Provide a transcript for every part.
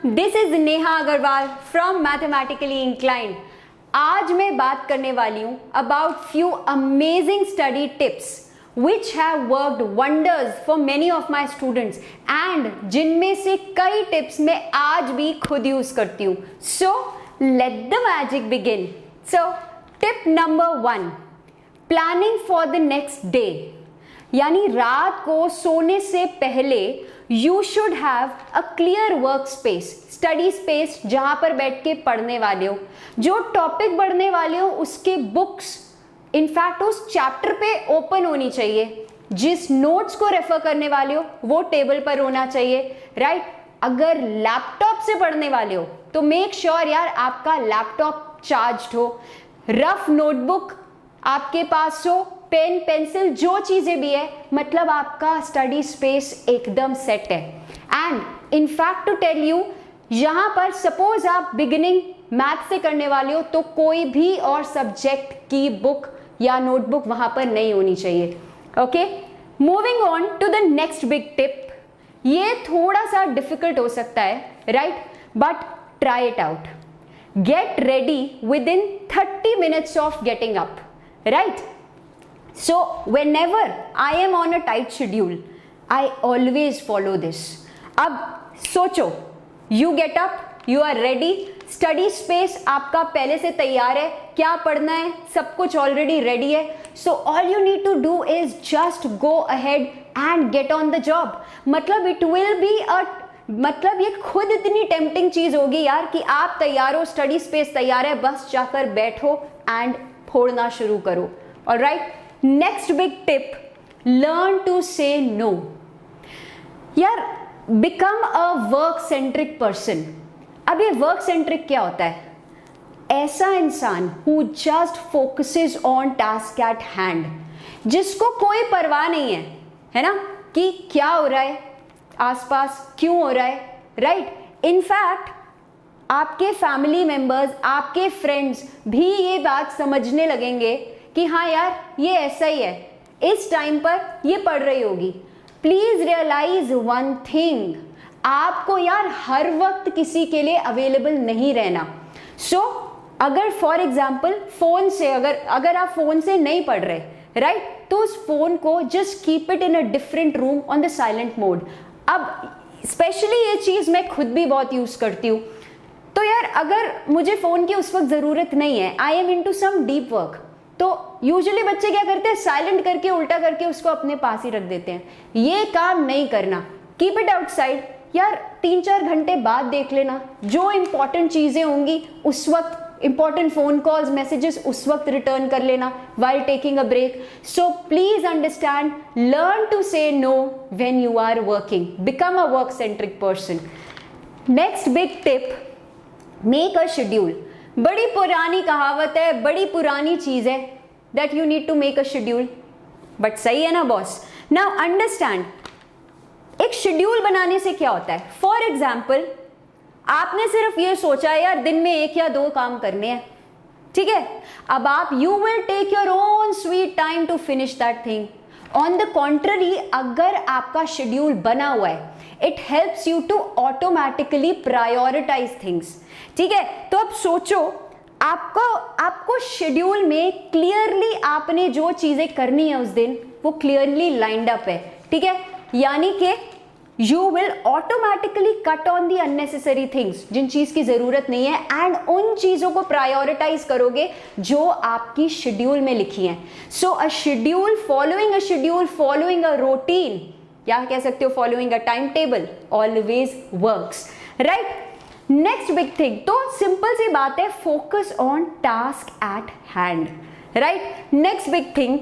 This is Neha Agarwal from Mathematically Inclined. आज मैं बात करने वाली हूँ about few amazing study tips which have worked wonders for many of my students and जिनमें से कई टिप्स मैं आज भी खुद यूज करती हूँ। So let the magic begin. So tip number 1, planning for the next day, यानी रात को सोने से पहले you should have a clear workspace, study space जहां पर बैठ के पढ़ने वाले हो, जो टॉपिक पढ़ने वाले हो उसके बुक्स इनफैक्ट उस चैप्टर पे ओपन होनी चाहिए, जिस नोट्स को रेफर करने वाले हो वो टेबल पर होना चाहिए, राइट। अगर लैपटॉप से पढ़ने वाले हो तो मेक श्योर यार आपका लैपटॉप चार्ज्ड हो, रफ नोटबुक आपके पास हो, पेन पेंसिल जो चीजें भी है, मतलब आपका स्टडी स्पेस एकदम सेट है। And in fact to tell you, यहां पर सपोज आप बिगिनिंग मैथ से करने वाले हो तो कोई भी और सब्जेक्ट की बुक या नोटबुक वहां पर नहीं होनी चाहिए। Okay, moving on to the next big tip. ये थोड़ा सा डिफिकल्ट हो सकता है, right, but try it out. Get ready within 30 minutes of getting up, right. So whenever I am on a tight schedule, I always follow this. अब सोचो, you get up, you are ready, study space आपका पहले से तैयार है, क्या पढ़ना है सब कुछ ऑलरेडी रेडी है। So all you need to do is just go ahead and get on the job. मतलब इट विल बी मतलब ये खुद इतनी टेम्पटिंग चीज होगी यार कि आप तैयार हो, स्टडी स्पेस तैयार है, बस जाकर बैठो एंड फोड़ना शुरू करो। Alright, next big tip, learn to say no. यार become a work centric person. अब ये वर्क सेंट्रिक क्या होता है? ऐसा इंसान who just focuses on task at hand, जिसको कोई परवाह नहीं है ना, कि क्या हो रहा है आसपास, क्यों हो रहा है, राइट। इनफैक्ट आपके फैमिली मेंबर्स, आपके फ्रेंड्स भी ये बात समझने लगेंगे कि हाँ यार ये ऐसा ही है, इस टाइम पर ये पढ़ रही होगी। प्लीज रियलाइज वन थिंग, आपको यार हर वक्त किसी के लिए अवेलेबल नहीं रहना। सो अगर फॉर एग्जाम्पल फोन से अगर आप फोन से नहीं पढ़ रहे, राइट, तो उस फोन को just keep it in a different room on the silent mode. अब स्पेशली ये चीज मैं खुद भी बहुत यूज करती हूँ। तो यार अगर मुझे फोन की उस वक्त जरूरत नहीं है, I am into some deep work, तो यूजुअली बच्चे क्या करते हैं, साइलेंट करके उल्टा करके उसको अपने पास ही रख देते हैं। ये काम नहीं करना, कीप इट आउटसाइड। यार 3-4 घंटे बाद देख लेना, जो इंपॉर्टेंट चीजें होंगी उस वक्त, इंपॉर्टेंट फोन कॉल्स मैसेजेस उस वक्त रिटर्न कर लेना while taking a break. So please understand, learn to say no when you are working. Become a work centric person. Next big tip, make a schedule. बड़ी पुरानी कहावत है, बड़ी पुरानी चीज है that you need to make a schedule, but सही है ना बॉस। Now understand, एक शेड्यूल बनाने से क्या होता है? फॉर एग्जाम्पल आपने सिर्फ ये सोचा है यार दिन में 1 या 2 काम करने हैं, ठीक है। अब आप you will take your own sweet time to finish that thing. On the contrary, अगर आपका शेड्यूल बना हुआ है, it helps you to automatically prioritise things, ठीक है। तो अब सोचो, आपको शेड्यूल में क्लियरली आपने जो चीजें करनी है उस दिन वो क्लियरली लाइंड अप है, ठीक है। यानी कि you will automatically cut on the unnecessary things, जिन चीज की जरूरत नहीं है, एंड उन चीजों को प्रायोरिटाइज करोगे जो आपकी शेड्यूल में लिखी हैं। So a schedule, following a routine, या कह सकते हो following a time table, always works, right. Next big thing, तो सिंपल सी बात है, focus on task at hand, right. Next big thing,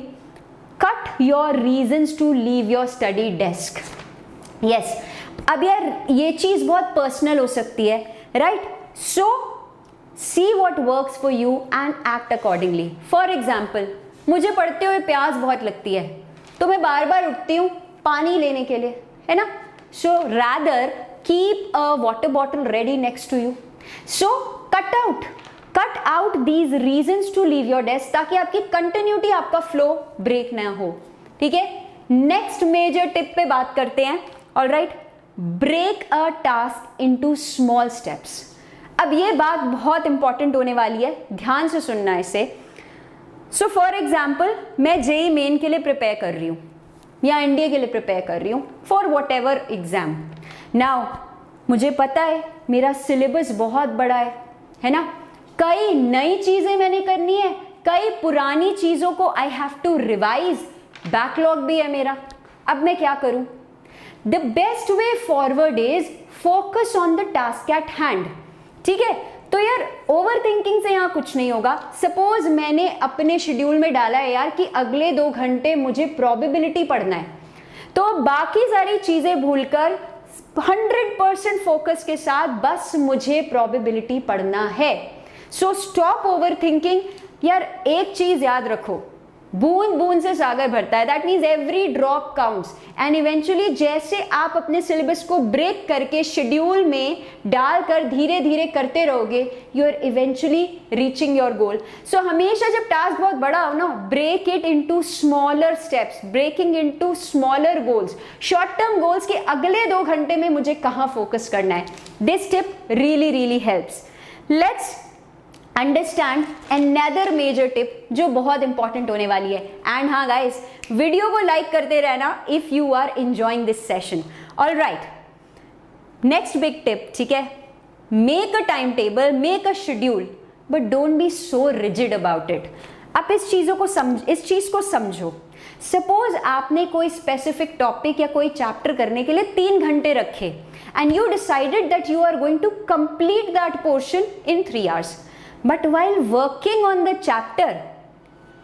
cut your reasons to leave your study desk. Yes, अब यार ये चीज बहुत पर्सनल हो सकती है, right. So see what works for you and act accordingly. For example, मुझे पढ़ते हुए प्यास बहुत लगती है, तो मैं बार बार उठती हूँ पानी लेने के लिए, है ना। So rather keep a water bottle ready next to you. So cut out these reasons to leave your desk, ताकि आपकी कंटिन्यूटी, आपका फ्लो ब्रेक ना हो, ठीक है। नेक्स्ट मेजर टिप पे बात करते हैं, alright. Break a task into small steps. अब ये बात बहुत इंपॉर्टेंट होने वाली है, ध्यान से सुनना इसे। सो फॉर एग्जाम्पल, मैं जेई मेन के लिए प्रिपेयर कर रही हूँ या एनडीए के लिए प्रिपेयर कर रही हूँ, for what ever exam. Now मुझे पता है मेरा सिलेबस बहुत बड़ा है ना, कई नई चीजें मैंने करनी है, कई पुरानी चीजों को I have to revise, backlog भी है मेरा। अब मैं क्या करूं? The best way forward is focus on the task at hand. ठीक है, तो यार ओवर थिंकिंग से यहां कुछ नहीं होगा। सपोज मैंने अपने शेड्यूल में डाला है यार कि अगले 2 घंटे मुझे प्रोबेबिलिटी पढ़ना है, तो बाकी सारी चीजें भूलकर 100% फोकस के साथ बस मुझे प्रोबेबिलिटी पढ़ना है। So stop over thinking. यार एक चीज याद रखो, बूंद बूंद से सागर भरता है, that means every drop counts. And eventually जैसे आप अपने सिलेबस को ब्रेक करके शेड्यूल में डालकर धीरे धीरे करते रहोगे, you are eventually reaching your goal. So हमेशा जब टास्क बहुत बड़ा हो ना, break it into smaller steps, breaking into smaller goals, short term goals के अगले 2 घंटे में मुझे कहाँ फोकस करना है। This tip really helps. Let's understand another major tip जो बहुत इंपॉर्टेंट होने वाली है। एंड हाँ गाइस, वीडियो को लाइक करते रहना if you are enjoying this session. Alright, next big tip, ठीक है, make a time table, make a schedule, but don't be so rigid about it. आप इस चीज को समझो। सपोज आपने कोई स्पेसिफिक टॉपिक या कोई चैप्टर करने के लिए 3 घंटे रखे and you decided that you are going to complete that portion in 3 hours. But while working on the chapter,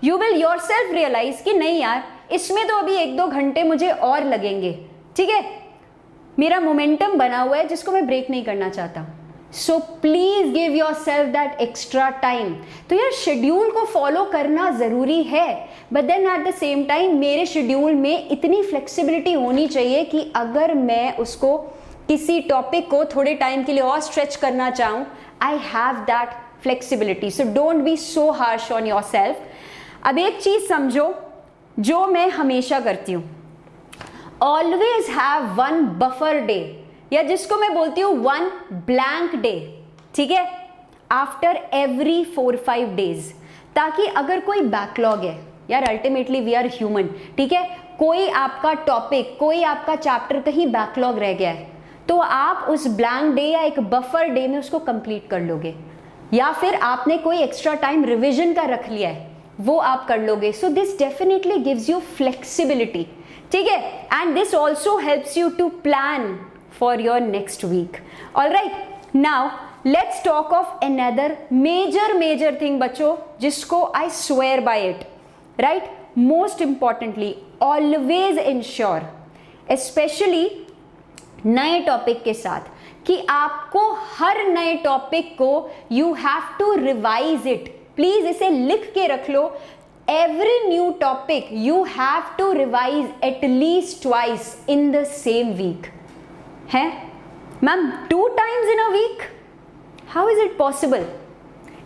you will yourself realize कि नहीं यार, इसमें तो अभी 1-2 घंटे मुझे और लगेंगे। ठीक है, मेरा मोमेंटम बना हुआ है जिसको मैं ब्रेक नहीं करना चाहता। So please give yourself that extra time. तो यार शेड्यूल को फॉलो करना जरूरी है, but then at the same time मेरे शेड्यूल में इतनी फ्लेक्सिबिलिटी होनी चाहिए कि अगर मैं उसको किसी टॉपिक को थोड़े टाइम के लिए और स्ट्रेच करना चाहूँ, I have that flexibility. So don't be so harsh on your self. अब एक चीज समझो जो मैं हमेशा करती हूं, ऑलवेज हैव 1 बफर डे, या जिसको मैं बोलती हूं 1 ब्लैंक डे, ठीक है, आफ्टर एवरी 4-5 days, ताकि अगर कोई बैकलॉग है, यार अल्टीमेटली वी आर ह्यूमन, ठीक है, कोई आपका टॉपिक, कोई आपका चैप्टर कहीं बैकलॉग रह गया है, तो आप उस ब्लैंक डे या एक बफर डे में उसको कंप्लीट कर लोगे, या फिर आपने कोई एक्स्ट्रा टाइम रिवीजन का रख लिया है वो आप कर लोगे। So this definitely gives you flexibility, ठीक है, and this also helps you to plan for your next week. Alright, now let's talk of another major thing बच्चों, जिसको I swear by it, right, most importantly always ensure, specially नए topic के साथ, कि आपको हर नए टॉपिक को you have to revise it. Please इसे लिख के रख लो, every new topic you have to revise at least twice in the same week. है ma'am 2 times in a week, how is it possible?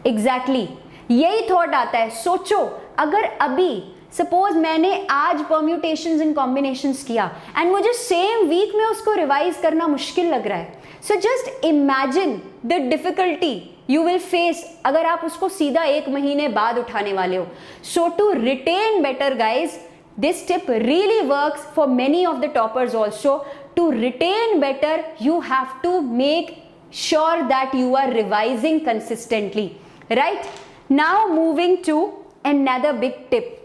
Exactly यही थॉट आता है। सोचो, अगर अभी सपोज मैंने आज परम्यूटेशंस एंड कॉम्बिनेशंस किया एंड मुझे सेम वीक में उसको रिवाइज करना मुश्किल लग रहा है, so just imagine the difficulty you will face अगर आप उसको सीधा 1 महीने बाद उठाने वाले हो। So to retain better guys, this tip really works for many of the toppers also. To retain better you have to make sure that you are revising consistently, right. Now moving to another big tip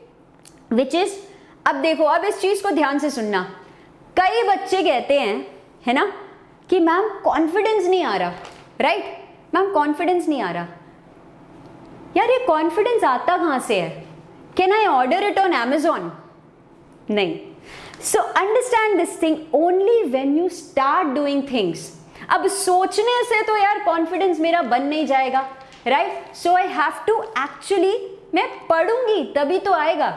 which is, अब देखो, अब इस चीज को ध्यान से सुनना। कई बच्चे कहते हैं, है ना, कि मैम कॉन्फिडेंस नहीं आ रहा, राइट, मैम कॉन्फिडेंस नहीं आ रहा। यार ये कॉन्फिडेंस आता कहां से है? Can I order it on Amazon? नहीं। So understand this thing, only when you start doing things. अब सोचने से तो यार कॉन्फिडेंस मेरा बन नहीं जाएगा, right. So I have to actually, मैं पढ़ूंगी तभी तो आएगा,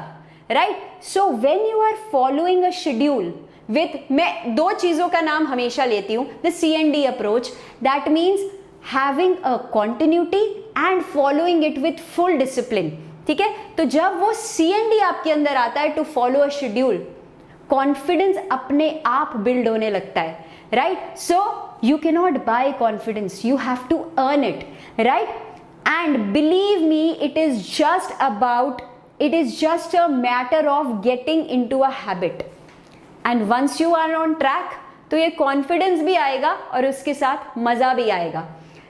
right. So when you are following a schedule with, मैं 2 चीजों का नाम हमेशा लेती हूं, the CND approach, that means having a continuity and following it with full discipline, ठीक है। तो जब वो CND आपके अंदर आता है to follow a schedule, confidence अपने आप बिल्ड होने लगता है। right? So you cannot buy confidence, you have to earn it, right? And believe me, it is just a matter of getting into a habit. And once you are on track, तो ये confidence भी आएगा और उसके साथ मजा भी आएगा,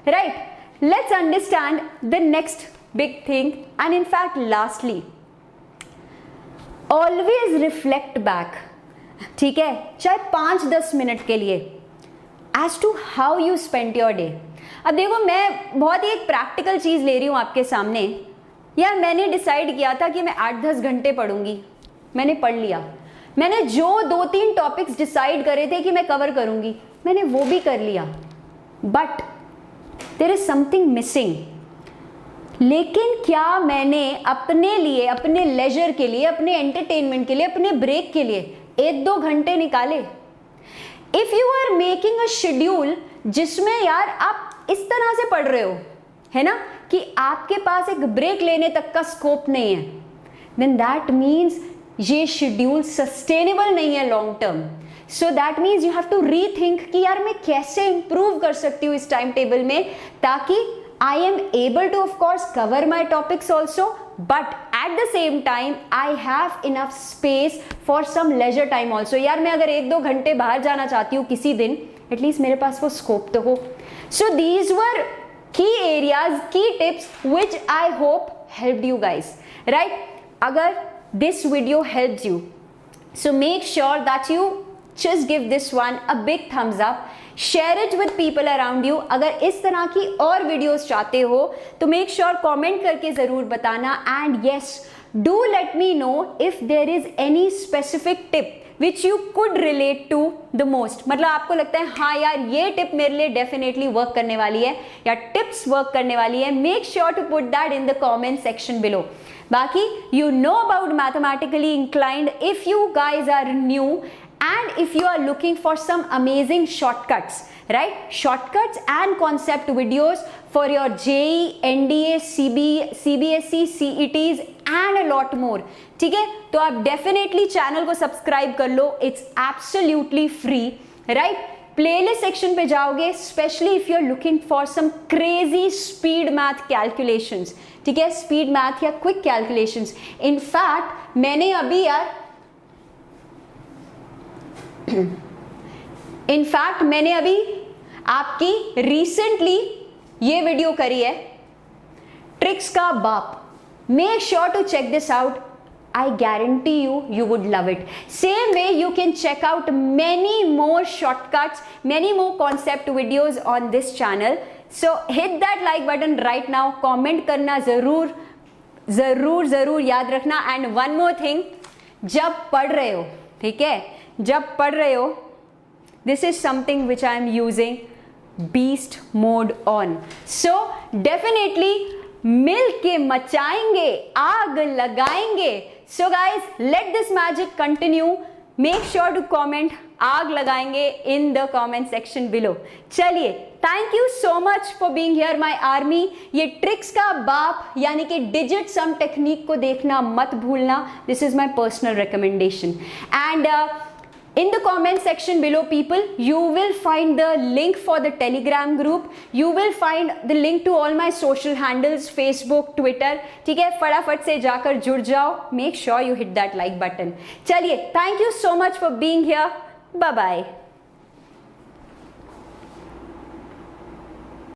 right? Let's understand the next big thing, and in fact lastly, always reflect back, ठीक है, चाहे 5-10 मिनट के लिए, as to how you spent your day. अब देखो, मैं बहुत ही एक प्रैक्टिकल चीज ले रही हूं आपके सामने. यार मैंने डिसाइड किया था कि मैं 8-10 घंटे पढ़ूंगी, मैंने पढ़ लिया. मैंने जो 2-3 टॉपिक्स डिसाइड करे थे कि मैं कवर करूंगी, मैंने वो भी कर लिया. But there is something missing. लेकिन क्या मैंने अपने लिए, अपने लेजर के लिए, अपने एंटरटेनमेंट के लिए, अपने ब्रेक के लिए 1-2 घंटे निकाले? If you are making a schedule जिसमें यार आप इस तरह से पढ़ रहे हो, है ना, कि आपके पास एक ब्रेक लेने तक का स्कोप नहीं है, देन दैट मीन्स ये शेड्यूल सस्टेनेबल नहीं है long term. So that means you have to rethink कि यार मैं कैसे इंप्रूव कर सकती हूँ इस टाइम टेबल में, ताकि I am able to of course cover my topics also, but at the same time I have enough space for some leisure time also. यार मैं अगर 1-2 घंटे बाहर जाना चाहती हूँ किसी दिन, एटलीस्ट मेरे पास वो स्कोप तो हो. So these were key areas, key tips which I hope helped you guys, right? अगर this video helps you, so make sure that you just give this one a big thumbs up. Share it with people around you. अगर इस तरह की और videos चाहते हो तो make sure comment करके जरूर बताना. And yes, do let me know if there is any specific tip which you could relate to the most. मतलब आपको लगता है हाँ यार ये टिप मेरे लिए डेफिनेटली वर्क करने वाली है, या टिप्स वर्क करने वाली है. Make sure to put that in the comment section below. बाकी you know about Mathematically Inclined. If you guys are new and if you are looking for some amazing shortcuts, right, shortcuts and concept videos for your JEE, NDA, CBSE, CETs and a lot more, ठीक है, तो आप definitely channel को subscribe कर लो. It's absolutely free, right? Playlist section पे जाओगे, specially if you are looking for some crazy speed math calculations, ठीक है, स्पीड मैथ या क्विक कैलकुलेशंस. इनफैक्ट मैंने अभी आपकी रिसेंटली ये वीडियो करी है, ट्रिक्स का बाप. Make sure to check this out. I guarantee you would love it. Same way you can check out many more shortcuts, many more concept videos on this channel. So hit that like button right now. Comment करना जरूर जरूर जरूर याद रखना. And one more thing, जब पढ़ रहे हो, ठीक है, जब पढ़ रहे हो, this is something which I am using, beast mode on. So definitely मिल के मचाएंगे, आग लगाएंगे. So guys, let this magic continue. Make sure to comment आग लगाएंगे in the comment section below. चलिए, thank you so much for being here my army. ये tricks का बाप यानी कि डिजिट सम टेक्निक को देखना मत भूलना. This is my personal recommendation. And in the comment section below, people, you will find the link for the Telegram group. You will find the link to all my social handles, Facebook, Twitter. ठीक है, फटाफट से जाकर जुड़ जाओ. Make sure you hit that like button. चलिए, thank you so much for being here. Bye bye.